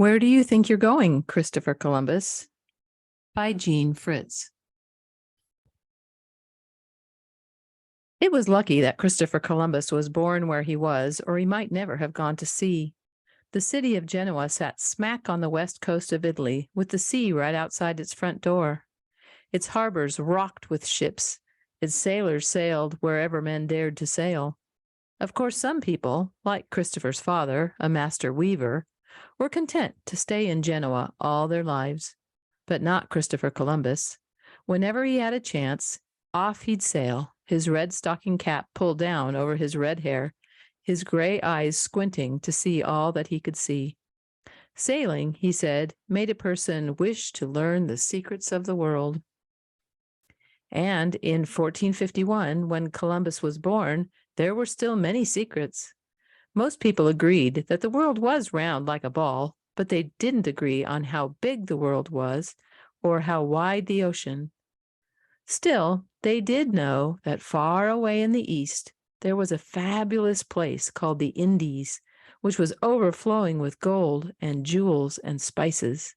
Where do you think you're going, Christopher Columbus? By Jean Fritz. It was lucky that Christopher Columbus was born where he was, or he might never have gone to sea. The city of Genoa sat smack on the west coast of Italy, with the sea right outside its front door. Its harbors rocked with ships. Its sailors sailed wherever men dared to sail. Of course, some people, like Christopher's father, a master weaver, were content to stay in Genoa all their lives. But not Christopher Columbus. Whenever he had a chance, off he'd sail, his red stocking cap pulled down over his red hair, his gray eyes squinting to see all that he could see. Sailing, he said, made a person wish to learn the secrets of the world. And in 1451, when Columbus was born, there were still many secrets. Most people agreed that the world was round like a ball, but they didn't agree on how big the world was or how wide the ocean. Still, they did know that far away in the east, there was a fabulous place called the Indies, which was overflowing with gold and jewels and spices.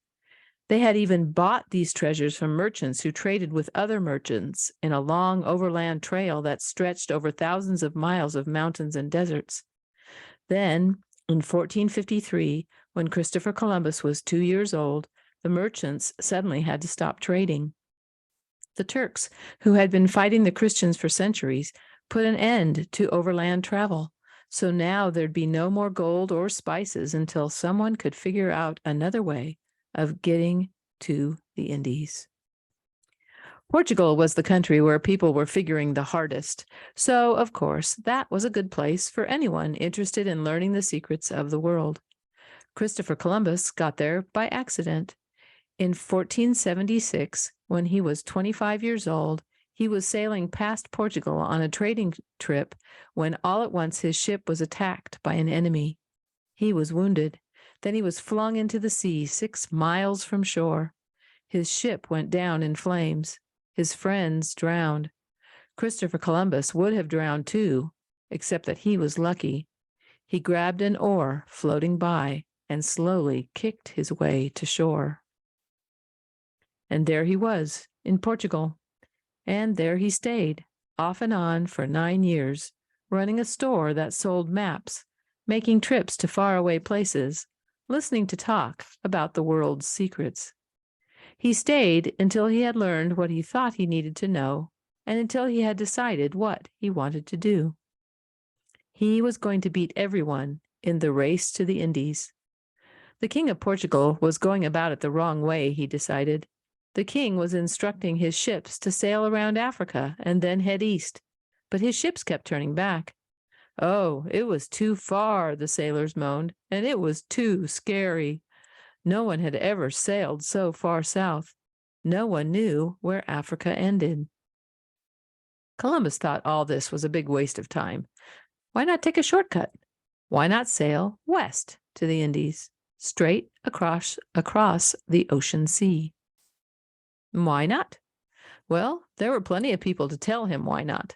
They had even bought these treasures from merchants who traded with other merchants in a long overland trail that stretched over thousands of miles of mountains and deserts. Then, in 1453, when Christopher Columbus was 2 years old, the merchants suddenly had to stop trading. The Turks, who had been fighting the Christians for centuries, put an end to overland travel. So now there'd be no more gold or spices until someone could figure out another way of getting to the Indies. Portugal was the country where people were figuring the hardest. So, of course, that was a good place for anyone interested in learning the secrets of the world. Christopher Columbus got there by accident. In 1476, when he was 25 years old, he was sailing past Portugal on a trading trip when all at once his ship was attacked by an enemy. He was wounded. Then he was flung into the sea 6 miles from shore. His ship went down in flames. His friends drowned. Christopher Columbus would have drowned too, except that he was lucky. He grabbed an oar floating by and slowly kicked his way to shore. And there he was, in Portugal. And there he stayed, off and on for 9 years, running a store that sold maps, making trips to faraway places, listening to talk about the world's secrets. He stayed until he had learned what he thought he needed to know, and until he had decided what he wanted to do. He was going to beat everyone in the race to the Indies. The King of Portugal was going about it the wrong way, he decided. The king was instructing his ships to sail around Africa and then head east, but his ships kept turning back. Oh, it was too far, the sailors moaned, and it was too scary. No one had ever sailed so far south. No one knew where Africa ended. Columbus thought all this was a big waste of time. Why not take a shortcut? Why not sail west to the Indies, straight across the ocean sea? Why not? Well, there were plenty of people to tell him why not.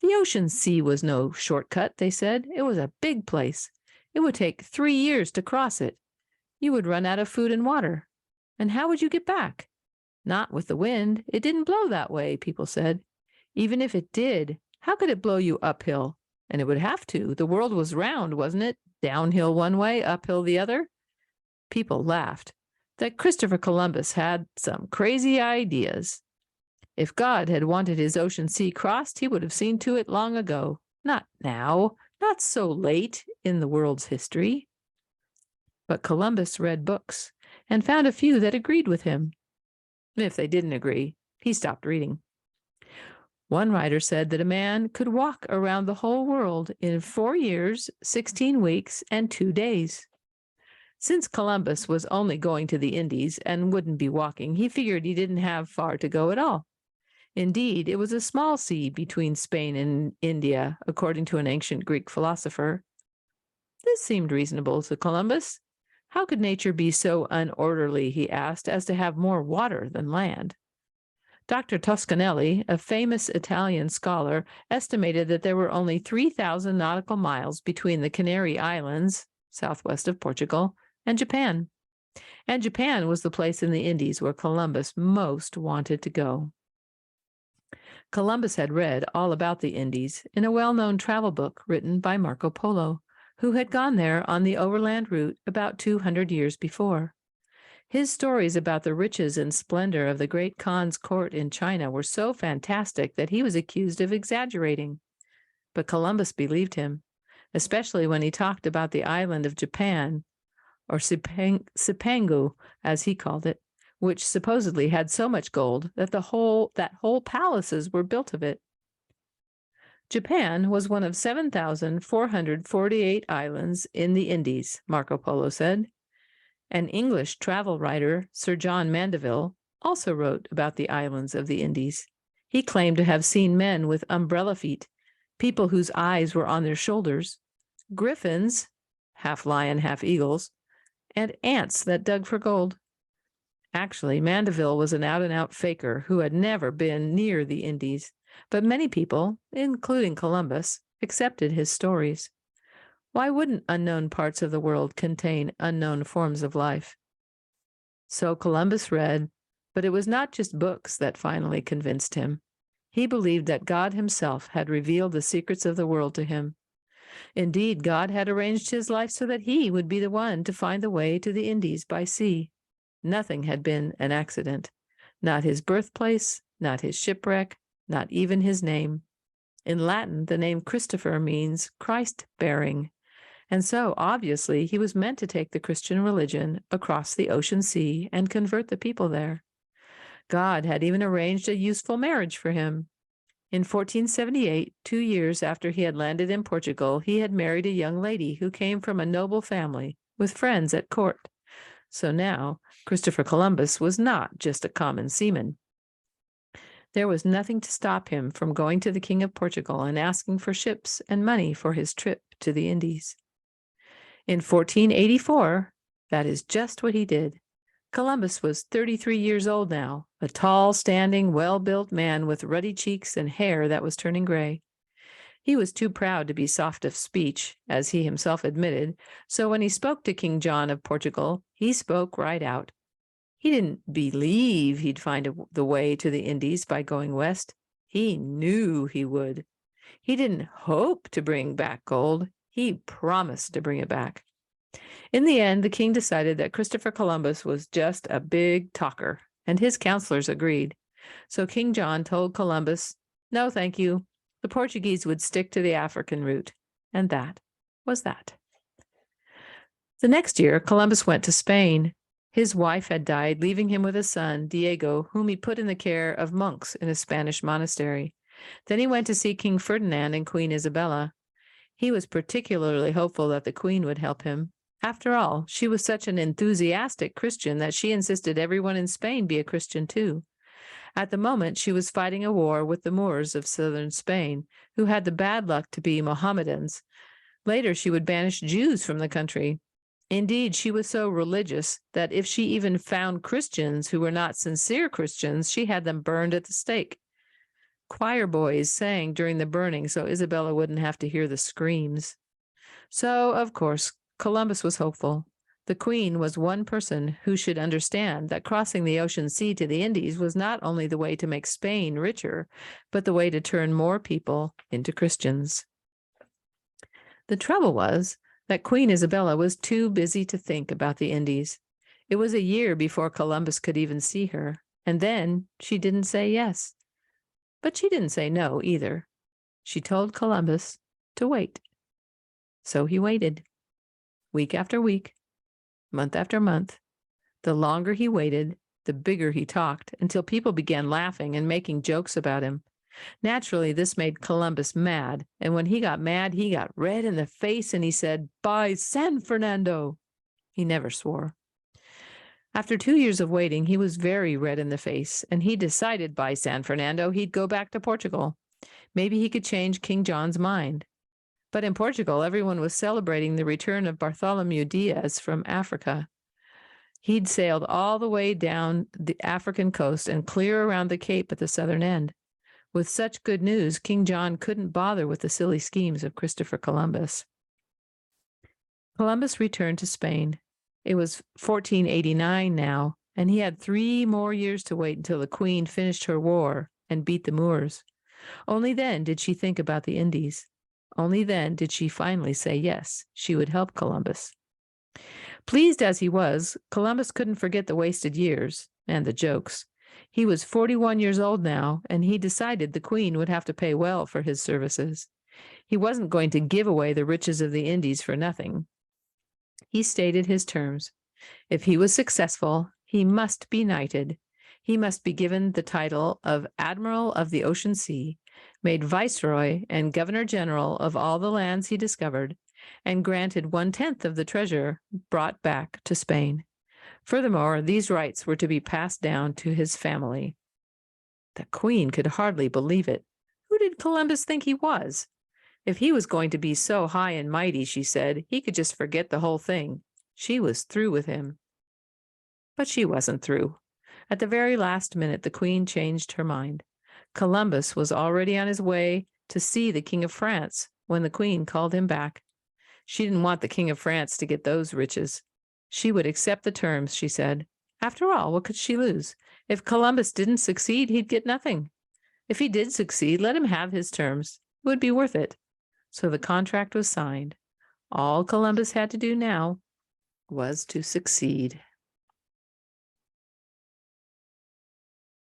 The ocean sea was no shortcut, they said. It was a big place. It would take 3 years to cross it. You would run out of food and water. And how would you get back? Not with the wind. It didn't blow that way, people said. Even if it did, how could it blow you uphill? And it would have to. The world was round, wasn't it? Downhill one way, uphill the other. People laughed. That Christopher Columbus had some crazy ideas. If God had wanted his ocean sea crossed, he would have seen to it long ago. Not now, not so late in the world's history. But Columbus read books and found a few that agreed with him. If they didn't agree, he stopped reading. One writer said that a man could walk around the whole world in 4 years, 16 weeks, and 2 days. Since Columbus was only going to the Indies and wouldn't be walking, he figured he didn't have far to go at all. Indeed, it was a small sea between Spain and India, according to an ancient Greek philosopher. This seemed reasonable to Columbus. How could nature be so unorderly, he asked, as to have more water than land? Dr. Toscanelli, a famous Italian scholar, estimated that there were only 3,000 nautical miles between the Canary Islands, southwest of Portugal, and Japan. And Japan was the place in the Indies where Columbus most wanted to go. Columbus had read all about the Indies in a well-known travel book written by Marco Polo, who had gone there on the overland route about 200 years before. His stories about the riches and splendor of the great Khan's court in China were so fantastic that he was accused of exaggerating. But Columbus believed him, especially when he talked about the island of Japan, or Cipangu, as he called it, which supposedly had so much gold that whole palaces were built of it. Japan was one of 7,448 islands in the Indies, Marco Polo said. An English travel writer, Sir John Mandeville, also wrote about the islands of the Indies. He claimed to have seen men with umbrella feet, people whose eyes were on their shoulders, griffins, half lion, half eagles, and ants that dug for gold. Actually, Mandeville was an out-and-out faker who had never been near the Indies, but many people, including Columbus, accepted his stories. Why wouldn't unknown parts of the world contain unknown forms of life? So Columbus read, but it was not just books that finally convinced him. He believed that God himself had revealed the secrets of the world to him. Indeed, God had arranged his life so that he would be the one to find the way to the Indies by sea. Nothing had been an accident. Not his birthplace, not his shipwreck, not even his name. In Latin, the name Christopher means Christ-bearing. And so, obviously, he was meant to take the Christian religion across the ocean sea and convert the people there. God had even arranged a useful marriage for him. In 1478, 2 years after he had landed in Portugal, he had married a young lady who came from a noble family with friends at court. So now, Christopher Columbus was not just a common seaman. There was nothing to stop him from going to the King of Portugal and asking for ships and money for his trip to the Indies. In 1484, that is just what he did. Columbus was 33 years old now, a tall, standing, well-built man with ruddy cheeks and hair that was turning gray. He was too proud to be soft of speech, as he himself admitted, so when he spoke to King John of Portugal, he spoke right out. He didn't believe he'd find the way to the Indies by going west. He knew he would. He didn't hope to bring back gold. He promised to bring it back. In the end, the king decided that Christopher Columbus was just a big talker, and his counselors agreed. So King John told Columbus, "No, thank you. The Portuguese would stick to the African route." And that was that. The next year, Columbus went to Spain. His wife had died, leaving him with a son, Diego, whom he put in the care of monks in a Spanish monastery. Then he went to see King Ferdinand and Queen Isabella. He was particularly hopeful that the Queen would help him. After all, she was such an enthusiastic Christian that she insisted everyone in Spain be a Christian too. At the moment, she was fighting a war with the Moors of southern Spain, who had the bad luck to be Mohammedans. Later, she would banish Jews from the country. Indeed, she was so religious that if she even found Christians who were not sincere Christians, she had them burned at the stake. Choir boys sang during the burning so Isabella wouldn't have to hear the screams. So, of course, Columbus was hopeful. The Queen was one person who should understand that crossing the ocean sea to the Indies was not only the way to make Spain richer, but the way to turn more people into Christians. The trouble was that Queen Isabella was too busy to think about the Indies. It was a year before Columbus could even see her, and then she didn't say yes. But she didn't say no either. She told Columbus to wait. So he waited. Week after week, month after month. The longer he waited, the bigger he talked, until people began laughing and making jokes about him. Naturally, this made Columbus mad, and when he got mad, he got red in the face and he said, "By San Fernando!" He never swore. After 2 years of waiting, he was very red in the face, and he decided by San Fernando he'd go back to Portugal. Maybe he could change King John's mind. But in Portugal, everyone was celebrating the return of Bartholomew Diaz from Africa. He'd sailed all the way down the African coast and clear around the Cape at the southern end. With such good news, King John couldn't bother with the silly schemes of Christopher Columbus. Columbus returned to Spain. It was 1489 now, and he had 3 more years to wait until the Queen finished her war and beat the Moors. Only then did she think about the Indies. Only then did she finally say yes, she would help Columbus. Pleased as he was, Columbus couldn't forget the wasted years and the jokes. He was 41 years old now, and he decided the Queen would have to pay well for his services. He wasn't going to give away the riches of the Indies for nothing. He stated his terms. If he was successful, he must be knighted. He must be given the title of Admiral of the Ocean Sea, made Viceroy and Governor-General of all the lands he discovered, and granted 1/10 of the treasure brought back to Spain. Furthermore, these rights were to be passed down to his family. The Queen could hardly believe it. Who did Columbus think he was? If he was going to be so high and mighty, she said, he could just forget the whole thing. She was through with him. But she wasn't through. At the very last minute, the Queen changed her mind. Columbus was already on his way to see the King of France when the Queen called him back. She didn't want the King of France to get those riches. She would accept the terms, she said. After all, what could she lose? If Columbus didn't succeed, he'd get nothing. If he did succeed, let him have his terms. It would be worth it. So the contract was signed. All Columbus had to do now was to succeed.